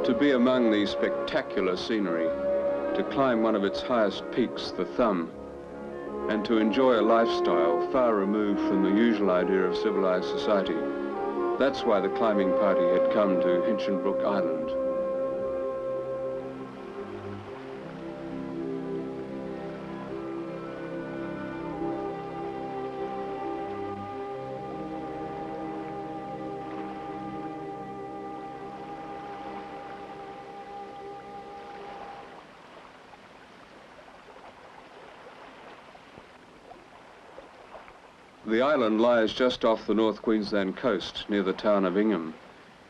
To be among the spectacular scenery, to climb one of its highest peaks, the Thumb, and to enjoy a lifestyle far removed from the usual idea of civilized society. That's why the climbing party had come to Hinchinbrook Island. The island lies just off the North Queensland coast, near the town of Ingham.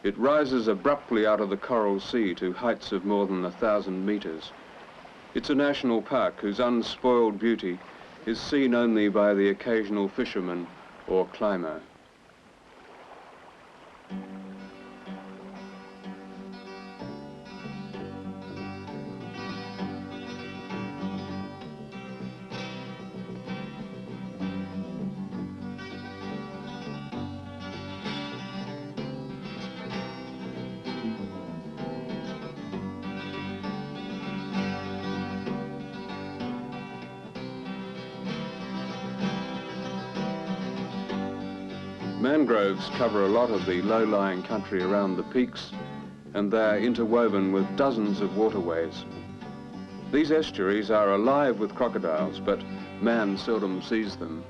It rises abruptly out of the Coral Sea to heights of more than 1,000 metres. It's a national park whose unspoiled beauty is seen only by the occasional fisherman or climber. Mangroves cover a lot of the low-lying country around the peaks, and they're interwoven with dozens of waterways. These estuaries are alive with crocodiles, but man seldom sees them.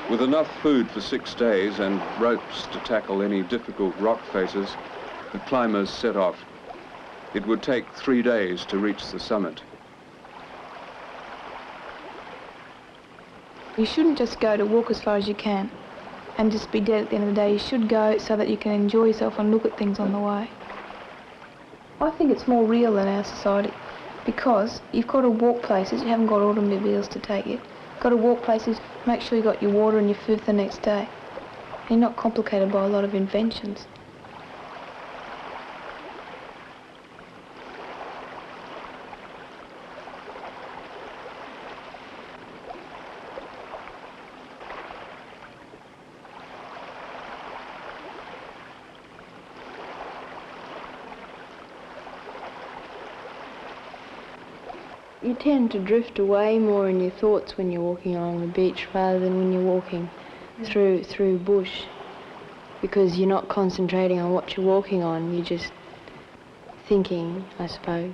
With enough food for 6 days and ropes to tackle any difficult rock faces, the climbers set off. It would take 3 days to reach the summit. You shouldn't just go to walk as far as you can and just be dead at the end of the day. You should go so that you can enjoy yourself and look at things on the way. I think it's more real than our society because you've got to walk places, you haven't got automobiles to take you. Got to walk places, make sure you got your water and your food for the next day. You're not complicated by a lot of inventions. You tend to drift away more in your thoughts when you're walking along the beach rather than when you're walking through bush, because you're not concentrating on what you're walking on, you're just thinking, I suppose.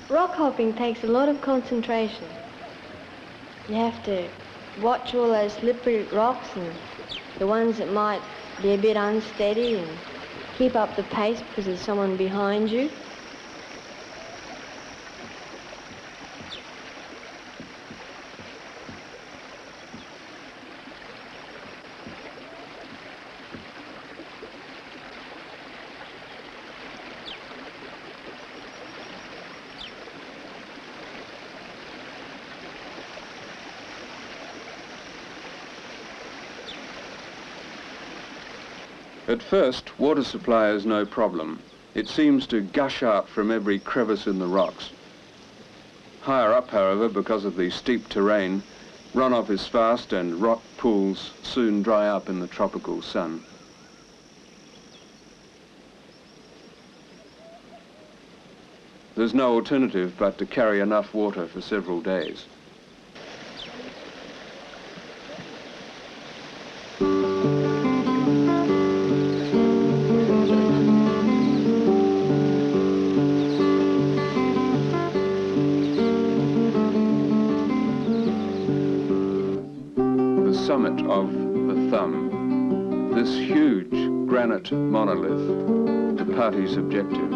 Rock hopping takes a lot of concentration. You have to watch all those slippery rocks and the ones that might be a bit unsteady and keep up the pace because there's someone behind you. At first, water supply is no problem. It seems to gush out from every crevice in the rocks. Higher up, however, because of the steep terrain, runoff is fast and rock pools soon dry up in the tropical sun. There's no alternative but to carry enough water for several days. The summit of the Thumb, this huge granite monolith, the party's objective.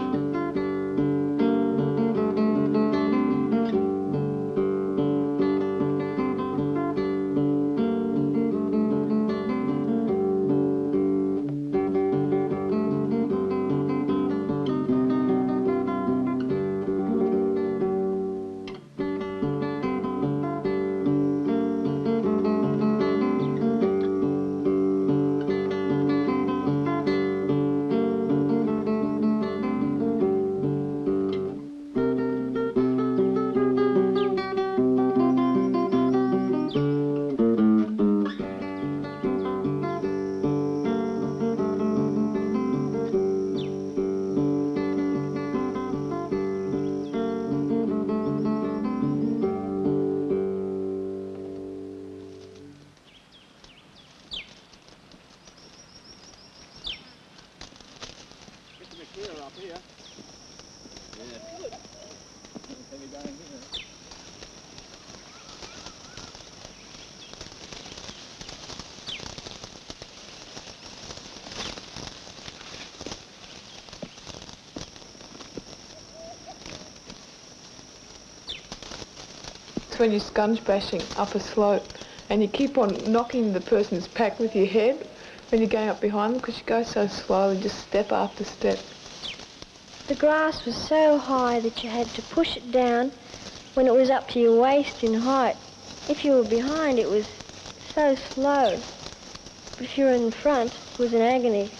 When you're sponge bashing up a slope and you keep on knocking the person's pack with your head when you're going up behind them because you go so slowly, just step after step. The grass was so high that you had to push it down when it was up to your waist in height. If you were behind, it was so slow. But if you were in front, it was an agony.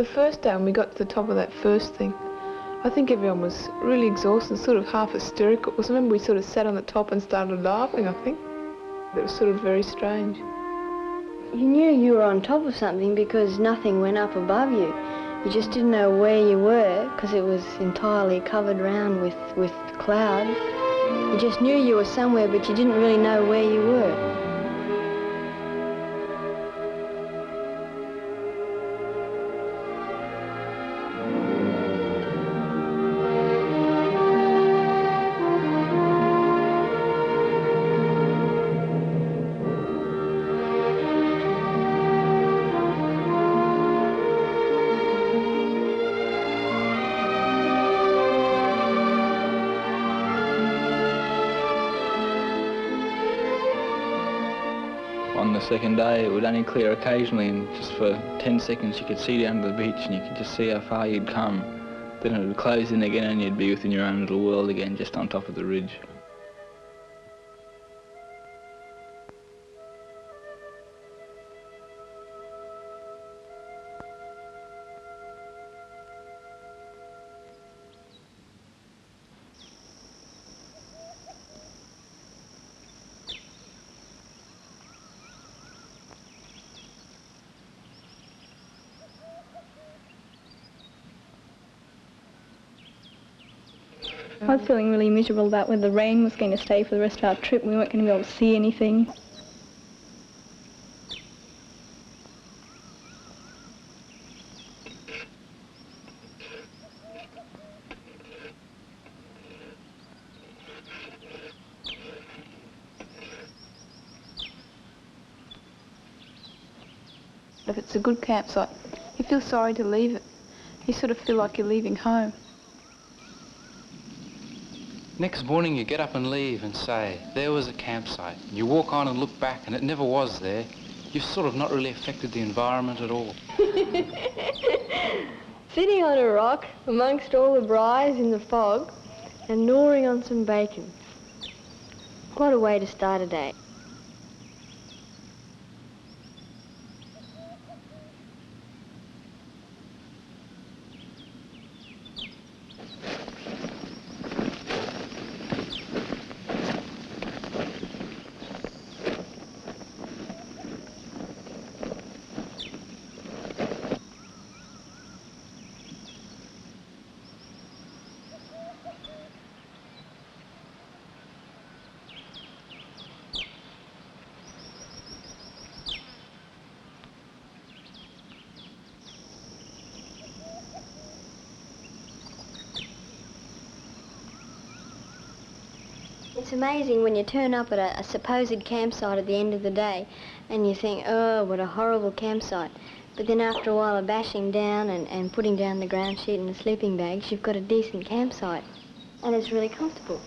The first day when we got to the top of that first thing, I think everyone was really exhausted, sort of half hysterical. Because I remember we sort of sat on the top and started laughing, I think. It was sort of very strange. You knew you were on top of something because nothing went up above you. You just didn't know where you were because it was entirely covered round with cloud. You just knew you were somewhere, but you didn't really know where you were. On the second day, it would only clear occasionally, and just for 10 seconds you could see down to the beach and you could just see how far you'd come. Then it would close in again and you'd be within your own little world again, just on top of the ridge. I was feeling really miserable about whether the rain was going to stay for the rest of our trip and we weren't going to be able to see anything. If it's a good campsite, you feel sorry to leave it. You sort of feel like you're leaving home. Next morning you get up and leave and say, there was a campsite. You walk on and look back and it never was there. You've sort of not really affected the environment at all. Sitting on a rock amongst all the briars in the fog and gnawing on some bacon. What a way to start a day. It's amazing when you turn up at a supposed campsite at the end of the day and you think, oh, what a horrible campsite. But then after a while of bashing down and putting down the ground sheet and the sleeping bags, you've got a decent campsite. And it's really comfortable.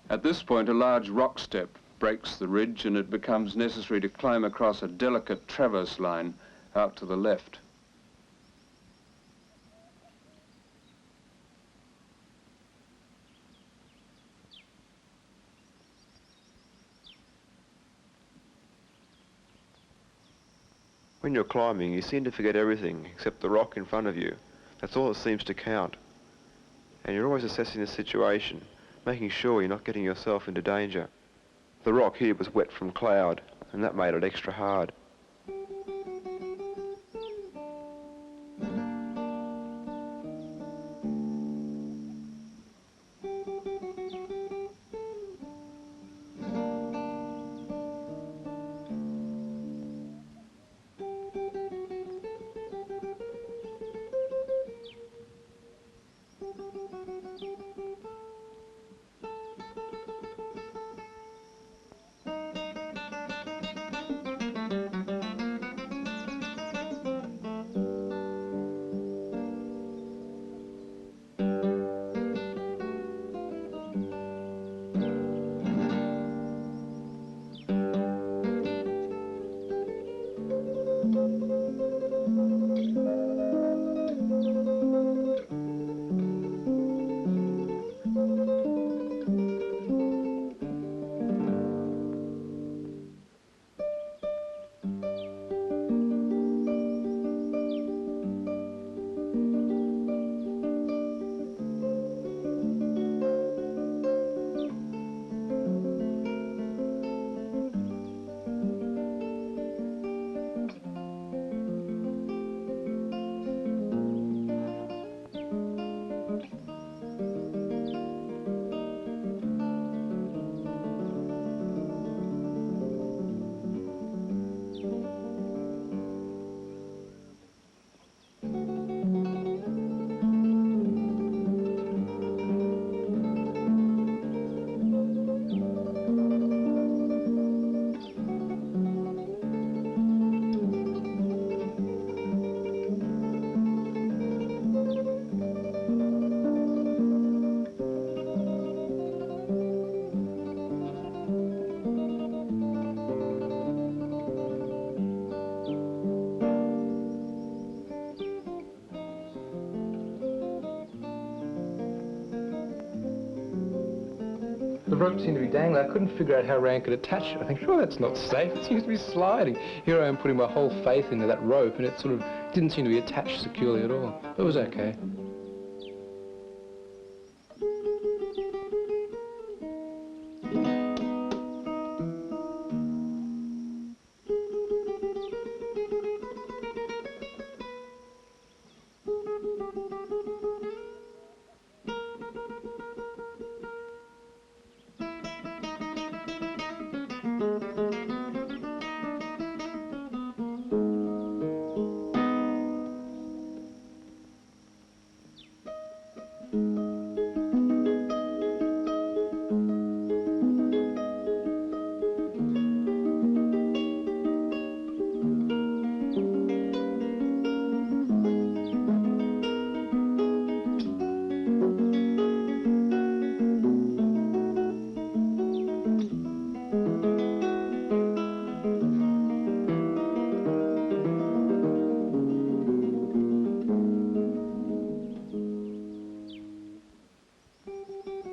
At this point, a large rock step breaks the ridge and it becomes necessary to climb across a delicate traverse line out to the left. When you're climbing, you seem to forget everything except the rock in front of you. That's all that seems to count. And you're always assessing the situation, making sure you're not getting yourself into danger. The rock here was wet from cloud, and that made it extra hard. The rope seemed to be dangling. I couldn't figure out how Rankin could attach it. I think, sure, that's not safe. It seems to be sliding. Here I am putting my whole faith into that rope, and it sort of didn't seem to be attached securely at all. It was okay.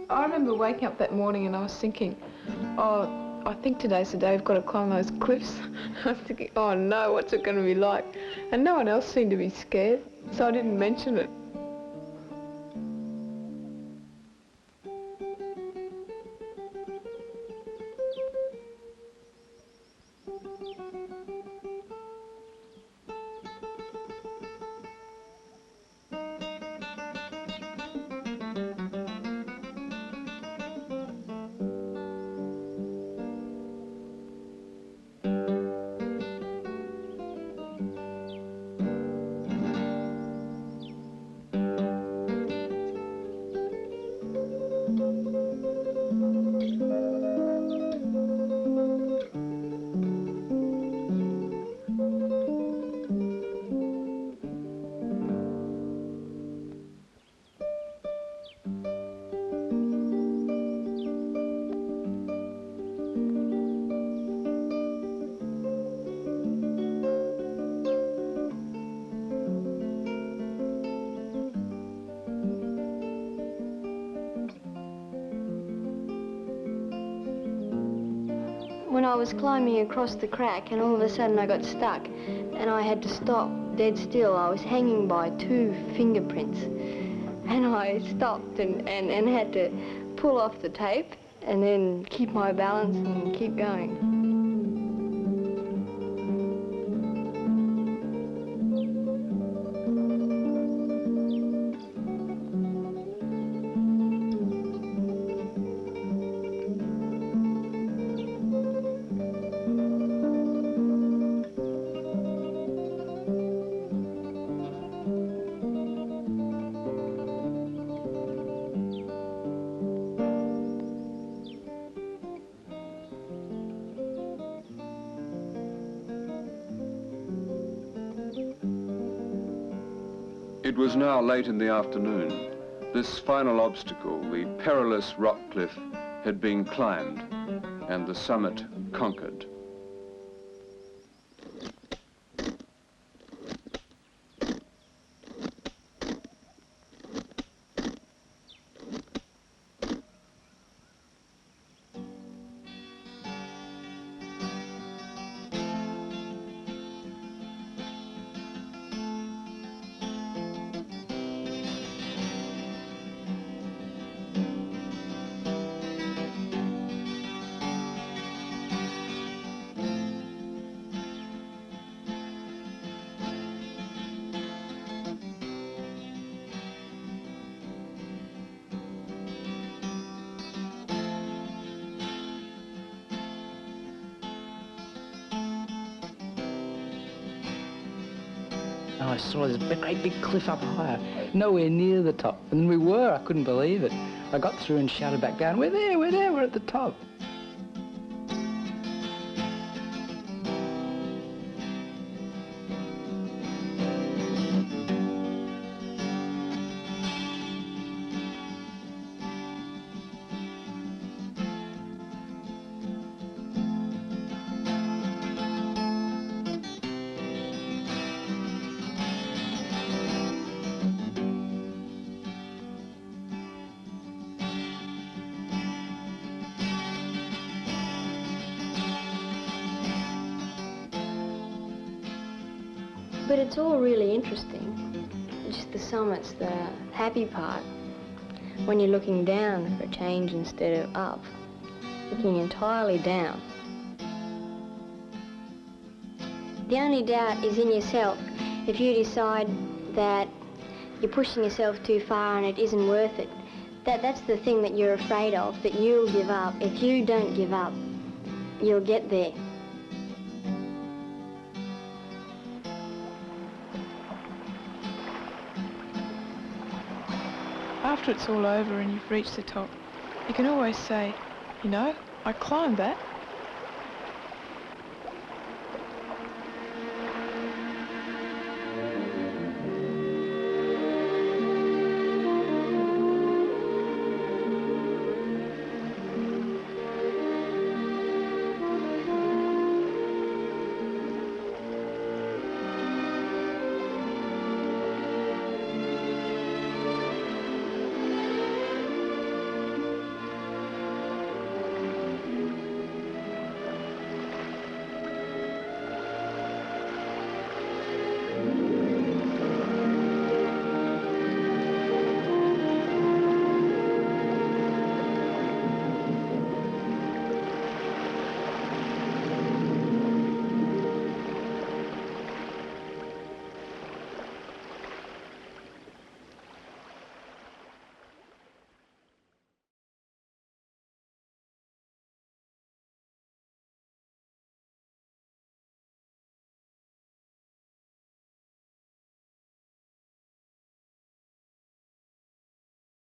I remember waking up that morning and I was thinking, oh, I think today's the day we've got to climb those cliffs. I was thinking, oh no, what's it going to be like? And no one else seemed to be scared, so I didn't mention it. When I was climbing across the crack and all of a sudden I got stuck and I had to stop dead still. I was hanging by 2 fingerprints and I stopped and had to pull off the tape and then keep my balance and keep going. It was now late in the afternoon. This final obstacle, the perilous rock cliff, had been climbed and the summit conquered. I saw this great big cliff up higher, nowhere near the top. And we were, I couldn't believe it. I got through and shouted back down, we're there, we're at the top. But it's all really interesting. Just the summit's the happy part. When you're looking down for a change instead of up. Looking entirely down. The only doubt is in yourself. If you decide that you're pushing yourself too far and it isn't worth it, that's the thing that you're afraid of, that you'll give up. If you don't give up, you'll get there. After it's all over and you've reached the top, you can always say, you know, I climbed that.